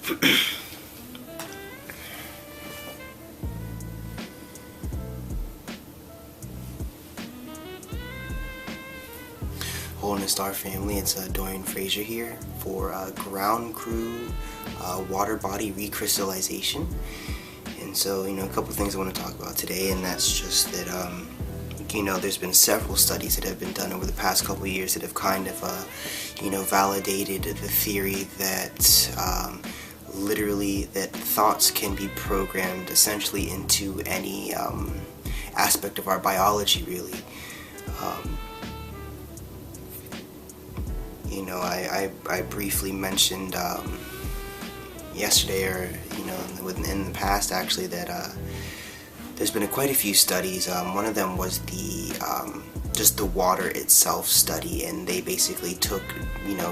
Hole in the Star family, it's Doyen Fraser here for ground crew water body recrystallization. And so, a couple things I want to talk about today, and that's just that, there's been several studies that have been done over the past couple of years that have kind of, validated the theory that literally that thoughts can be programmed essentially into any aspect of our biology, really. I briefly mentioned yesterday, or in the past actually, that there's been quite a few studies. One of them was just the water itself study, and they basically took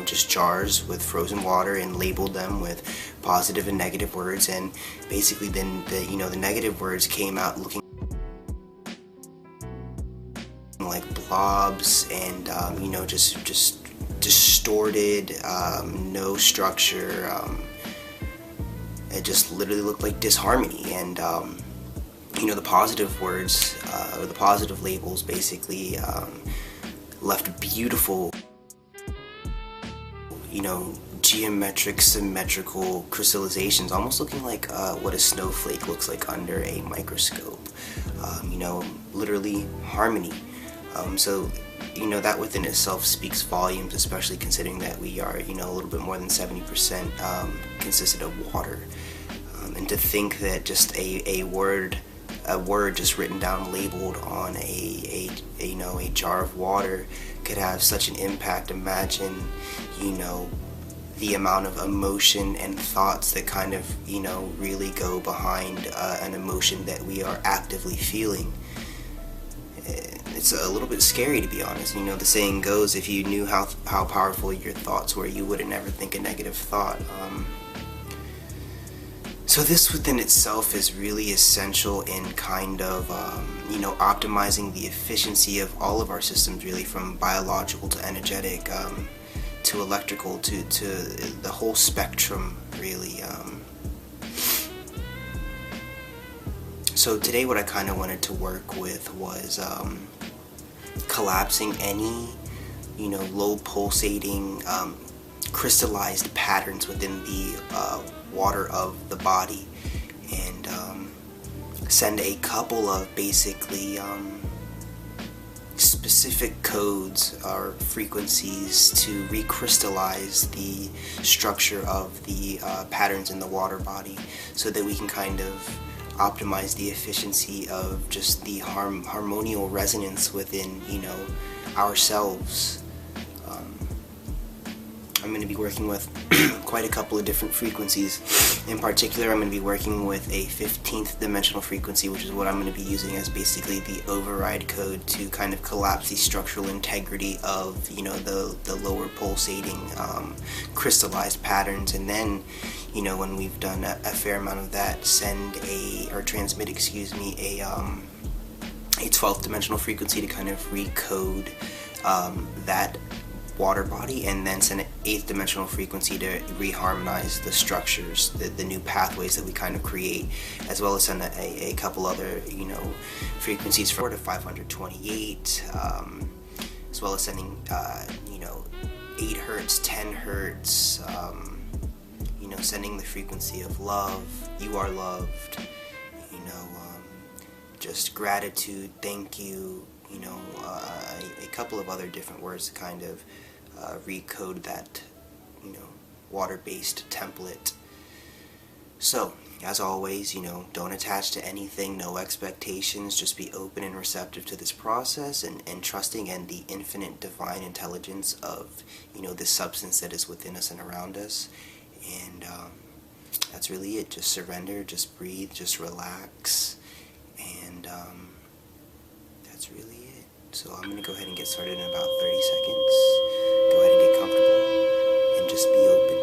just jars with frozen water and labeled them with positive and negative words, and basically then the negative words came out looking like blobs and just distorted, no structure. It just literally looked like disharmony, and the positive words or the positive labels basically left beautiful, geometric, symmetrical crystallizations, almost looking like what a snowflake looks like under a microscope. Literally harmony. So that within itself speaks volumes, especially considering that we are, a little bit more than 70% consisted of water. And to think that just a word just written down, labeled on a jar of water could have such an impact. Imagine, the amount of emotion and thoughts that kind of, really go behind an emotion that we are actively feeling. It's a little bit scary, to be honest. The saying goes, if you knew how powerful your thoughts were, you would never think a negative thought. So this within itself is really essential in kind of, optimizing the efficiency of all of our systems, really, from biological to energetic, to electrical, to the whole spectrum, really. So today what I kind of wanted to work with was collapsing any, low pulsating, crystallized patterns within the water of the body, and send a couple of basically specific codes or frequencies to recrystallize the structure of the patterns in the water body, so that we can kind of optimize the efficiency of just the harmonial resonance within, ourselves. I'm going to be working with quite a couple of different frequencies. In particular, I'm going to be working with a 15th dimensional frequency, which is what I'm going to be using as basically the override code to kind of collapse the structural integrity of, the lower pulsating crystallized patterns. And then, when we've done a fair amount of that, transmit a 12th dimensional frequency to kind of recode that water body, and then send an 8th dimensional frequency to reharmonize the structures, the new pathways that we kind of create, as well as send a couple other frequencies for to 528, as well as sending 8 hertz, 10 hertz, sending the frequency of love, you are loved, just gratitude, thank you, a couple of other different words to kind of recode that, water-based template. So, as always, don't attach to anything, no expectations, just be open and receptive to this process, and trusting in the infinite divine intelligence of, this substance that is within us and around us. And that's really it. Just surrender, just breathe, just relax, and that's really it. So I'm going to go ahead and get started in about 30 seconds. Go ahead and get comfortable and just be open.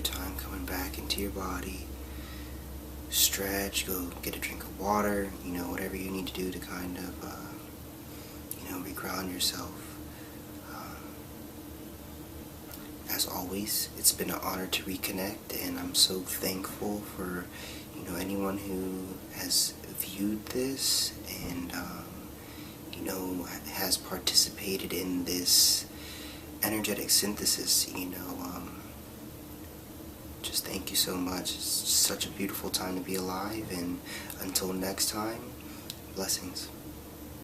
time coming back into your body. Stretch, go get a drink of water, whatever you need to do to kind of, reground yourself. As always, it's been an honor to reconnect, and I'm so thankful for, anyone who has viewed this and, has participated in this energetic synthesis, just thank you so much. It's such a beautiful time to be alive, and until next time, blessings.